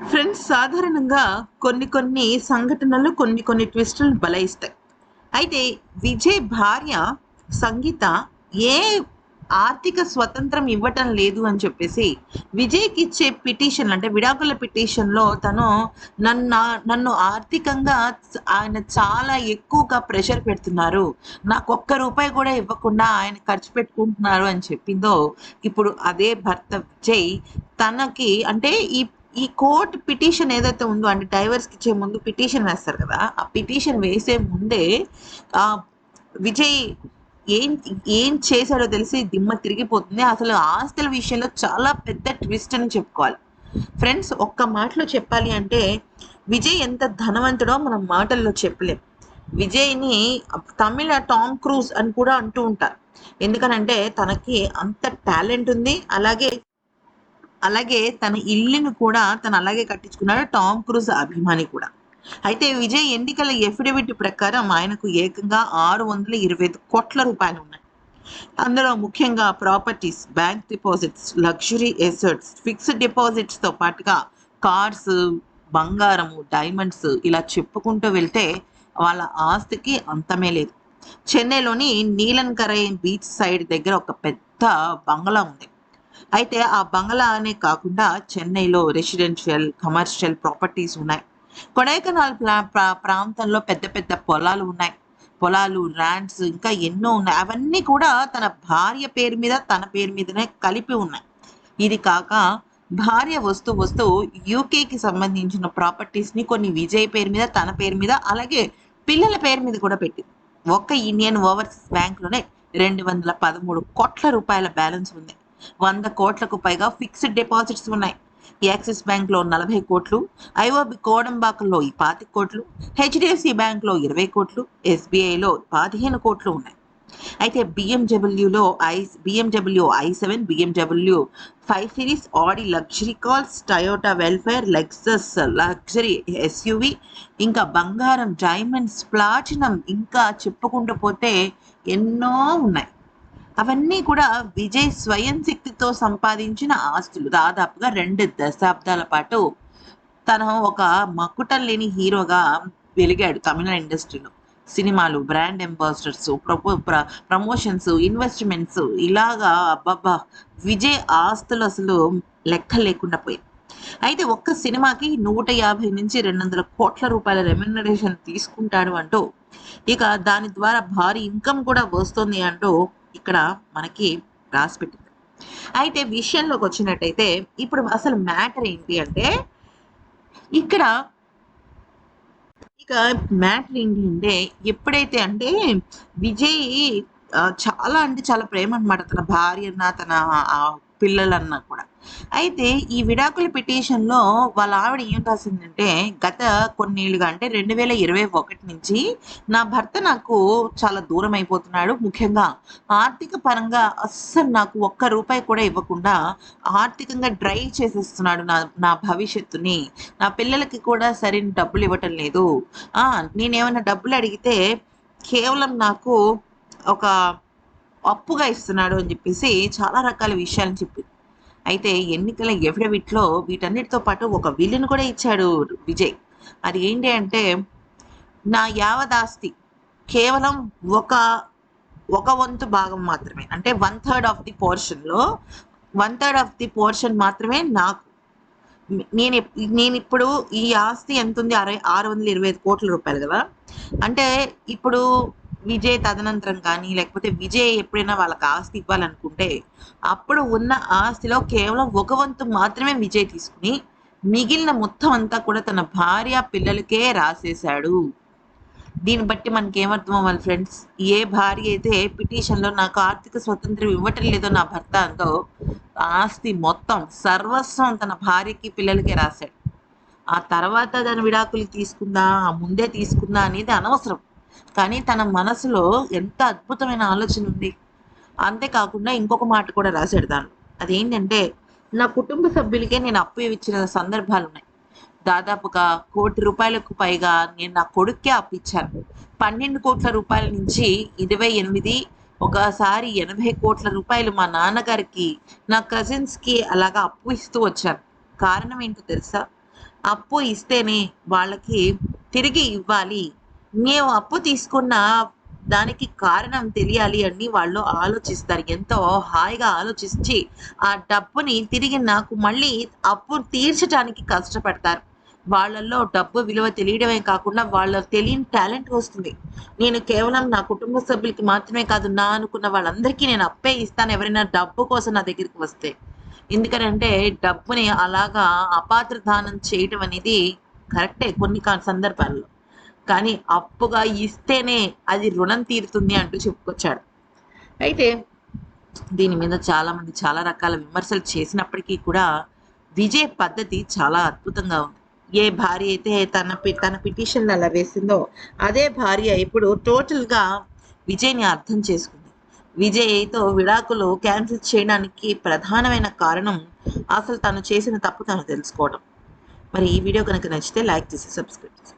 Friends, సాధారణంగా కొన్ని కొన్ని సంఘటనలు కొన్ని కొన్ని ట్విస్టులు బలైస్తాయి. అయితే విజయ్ భార్య సంగీత ఏ ఆర్థిక స్వతంత్రం ఇవ్వటం లేదు అని చెప్పేసి విజయ్‌కి ఇచ్చే పిటిషన్ అంటే విడాకుల పిటిషన్‌లో తను నన్ను ఆర్థికంగా ఆయన చాలా ఎక్కువగా ప్రెషర్ పెడుతున్నారు. నాకొక్క రూపాయి కూడా ఇవ్వకుండా ఆయన ఖర్చు పెట్టుకుంటున్నారు అని చెప్పిందో, ఇప్పుడు అదే భర్త విజయ్ తనకి అంటే ఈ కోర్ట్ పిటిషన్ ఏదైతే ఉందో అంటే డైవర్స్‌కి ఇచ్చే ముందు పిటిషన్ వేస్తారు కదా! ఆ పిటిషన్ వేసే ముందే ఆహ్, విజయ్ ఏం ఏం చేశాడో తెలిసి దిమ్మ తిరిగిపోతుంది. అసలు ఆస్తుల విషయంలో చాలా పెద్ద ట్విస్ట్ అని చెప్పుకోవాలి. ఫ్రెండ్స్, ఒక్క మాటలో చెప్పాలి అంటే విజయ్ ఎంత ధనవంతుడో మనం మాటల్లో చెప్పలేం. విజయ్‌ని తమిళ టామ్ క్రూజ్ అని కూడా అంటూ ఉంటారు. ఎందుకనంటే తనకి అంత టాలెంట్ ఉంది. అలాగే తన ఇల్లుని కూడా తను అలాగే కట్టించుకున్నాడు. టామ్ క్రూజ్ అభిమాని కూడా. అయితే విజయ్ ఎన్నికల ఎఫిడవిట్ ప్రకారం ఆయనకు ఏకంగా 625,00,00,000 రూపాయలున్నాయి. అందులో ముఖ్యంగా properties, bank deposits, luxury assets, fixed డిపాజిట్స్‌తో పాటుగా కార్స్, బంగారము, డైమండ్స్ ఇలా చెప్పుకుంటూ వెళ్తే వాళ్ళ ఆస్తికి అంతమే లేదు. చెన్నైలోని నీలన్కరై బీచ్ సైడ్ దగ్గర ఒక పెద్ద బంగళా ఉంది. అయితే ఆ బంగళానే కాకుండా చెన్నైలో రెసిడెన్షియల్, కమర్షియల్ ప్రాపర్టీస్ ఉన్నాయి. కొడైకెనాల్ ప్రాంతంలో పెద్ద పెద్ద పొలాలు ఉన్నాయి. పొలాలు, ల్యాండ్స్ ఇంకా ఎన్నో ఉన్నాయి. అవన్నీ కూడా తన భార్య పేరు మీద, తన పేరు మీదనే కలిపి ఉన్నాయి. ఇది కాక భార్య వస్తూ వస్తూ యూకేకి సంబంధించిన ప్రాపర్టీస్‌ని కొన్ని విజయ్ పేరు మీద, తన పేరు మీద, అలాగే పిల్లల పేరు మీద కూడా పెట్టింది. ఒక్క ఇండియన్ ఓవర్సీస్ బ్యాంక్‌లోనే 213,00,00,000 రూపాయల బ్యాలెన్స్ ఉంది. 100,00,00,000కు పైగా ఫిక్స్డ్ డిపాజిట్స్ ఉన్నాయి. యాక్సిస్ బ్యాంక్‌లో 40,00,00,000, ఐఓబి కోడంబాకలో 25,00,00,000, హెచ్‌డిఎఫ్‌సి బ్యాంక్‌లో 20,00,00,000, ఎస్‌బీఐలో 15,00,00,000 ఉన్నాయి. అయితే BMW i7, BMW 5 series, Audi luxury cars, Toyota Vellfire, Lexus luxury SUV, ఇంకా బంగారం, డైమండ్స్, ప్లాటినం ఇంకా చెప్పుకుంటూ పోతే ఎన్నో ఉన్నాయి. అవన్నీ కూడా విజయ్ స్వయం శక్తితో సంపాదించిన ఆస్తులు. దాదాపుగా 2 దశాబ్దాల పాటు తను ఒక మకుటం లేని హీరోగా వెలిగాడు తమిళ ఇండస్ట్రీలో. సినిమాలు, బ్రాండ్ అంబాసిడర్స్, ప్రమోషన్స్, ఇన్వెస్ట్మెంట్స్ ఇలాగా అబ్బబ్బా! విజయ్ ఆస్తులు అసలు లెక్క లేకుండా పోయాయి. అయితే ఒక్క సినిమాకి 150-200 కోట్ల రూపాయల రెమ్యునరేషన్ తీసుకుంటాడు అంటూ, ఇక దాని ద్వారా భారీ ఇన్కమ్ కూడా వస్తుంది అంటూ ఇక్కడ మనకి రాసిపెట్టింది. అయితే విషయంలోకి వచ్చినట్టయితే ఇప్పుడు అసలు మ్యాటర్ ఏంటి అంటే ఇక్కడ ఇక మ్యాటర్ ఏంటి అంటే ఎప్పుడైతే అంటే విజయ్ చాలా అంటే చాలా ప్రేమ అనమాట తన భార్యన్న, తన పిల్లలన్నా కూడా. అయితే ఈ విడాకుల పిటిషన్‌లో వాళ్ళ ఆవిడ ఏం రాసిందంటే, గత కొన్నేళ్లుగా అంటే 2021 నుంచి నా భర్త నాకు చాలా దూరం అయిపోతున్నాడు. ముఖ్యంగా ఆర్థిక పరంగా అస్సలు నాకు ఒక్క రూపాయి కూడా ఇవ్వకుండా ఆర్థికంగా డ్రై చేసేస్తున్నాడు నా నా భవిష్యత్తుని. నా పిల్లలకి కూడా సరైన డబ్బులు ఇవ్వటం లేదు. ఆ! నేనేమన్నా డబ్బులు అడిగితే కేవలం నాకు ఒక అప్పుగా ఇస్తున్నాడు అని చెప్పేసి చాలా రకాల విషయాలను చెప్పింది. అయితే ఎన్నికల ఎఫిడవిట్‌లో వీటన్నిటితో పాటు ఒక విల్లును కూడా ఇచ్చాడు విజయ్. అది ఏంటి అంటే, నా యావదాస్తి కేవలం ఒక ఒక వంతు భాగం మాత్రమే. అంటే 1/3 ఆఫ్ ది పోర్షన్‌లో 1/3 ఆఫ్ ది పోర్షన్ మాత్రమే నాకు. నేనిప్పుడు ఈ ఆస్తి ఎంతుంది? 625,00,00,000 గదా! అంటే ఇప్పుడు విజయ్ తదనంతరం కానీ, లేకపోతే విజయ్ ఎప్పుడైనా వాళ్ళకి ఆస్తి ఇవ్వాలనుకుంటే, అప్పుడు ఉన్న ఆస్తిలో కేవలం ఒక వంతు మాత్రమే విజయ్ తీసుకొని, మిగిలిన మొత్తం అంతా కూడా తన భార్య, పిల్లలకే రాసేశాడు. దీన్ని బట్టి మనకేమర్థమవ్వాలి ఫ్రెండ్స్? ఏ భార్య అయితే పిటిషన్‌లో నాకు ఆర్థిక స్వతంత్రం ఇవ్వటం లేదో నా భర్త అందో, ఆస్తి మొత్తం సర్వస్వం తన భార్యకి, పిల్లలకే రాశాడు. ఆ తర్వాత దాని విడాకులు తీసుకుందా, ముందే తీసుకుందా అనేది అనవసరం. కానీ తన మనసులో ఎంత అద్భుతమైన ఆలోచన ఉంది. అంతేకాకుండా ఇంకొక మాట కూడా రాశాడు దాంట్లో. అదేంటంటే, నా కుటుంబ సభ్యులకే నేను అప్పు ఇచ్చిన సందర్భాలున్నాయి. దాదాపుగా ₹1,00,00,000కు పైగా నేను నా కొడుక్కే అప్పిచ్చాను. 12,00,00,000 రూపాయల నుంచి 28, ఒకసారి 80,00,00,000 రూపాయలు మా నాన్నగారికి, నా కజిన్స్‌కి అలాగా అప్పు ఇస్తూ వచ్చాను. కారణం ఏంటో తెలుసా? అప్పు ఇస్తేనే వాళ్ళకి తిరిగి ఇవ్వాలి. మేము అప్పు తీసుకున్న దానికి కారణం తెలియాలి అని వాళ్ళు ఆలోచిస్తారు. ఎంతో హాయిగా ఆలోచించి ఆ డబ్బుని తిరిగి నాకు మళ్ళీ అప్పు తీర్చడానికి కష్టపడతారు. వాళ్ళల్లో డబ్బు విలువ తెలియడమే కాకుండా వాళ్ళ తెలియని టాలెంట్ వస్తుంది. నేను కేవలం నా కుటుంబ సభ్యులకి మాత్రమే కాదు, నా అనుకున్న వాళ్ళందరికీ నేను అప్పే ఇస్తాను ఎవరైనా డబ్బు కోసం నా దగ్గరికి వస్తే. ఎందుకనంటే డబ్బుని అలాగా అపాత్రదానం చేయటం అనేది కరెక్టే కొన్ని సందర్భాల్లో. కానీ అప్పుగా ఇస్తేనే అది రుణం తీరుతుంది అంటూ చెప్పుకొచ్చాడు. అయితే దీని మీద చాలామంది చాలా రకాల విమర్శలు చేసినప్పటికీ కూడా విజయ్ పద్ధతి చాలా అద్భుతంగా ఉంది. ఏ భార్య అయితే తన పిటిషన్ అలా వేసిందో అదే భార్య ఇప్పుడు టోటల్‌గా విజయ్‌ని అర్థం చేసుకుంది. విజయ్‌తో విడాకులు క్యాన్సిల్ చేయడానికి ప్రధానమైన కారణం అసలు తను చేసిన తప్పు తను తెలుసుకోవడం. మరి ఈ వీడియో కనుక నచ్చితే లైక్ చేసి సబ్స్క్రైబ్ చేయండి.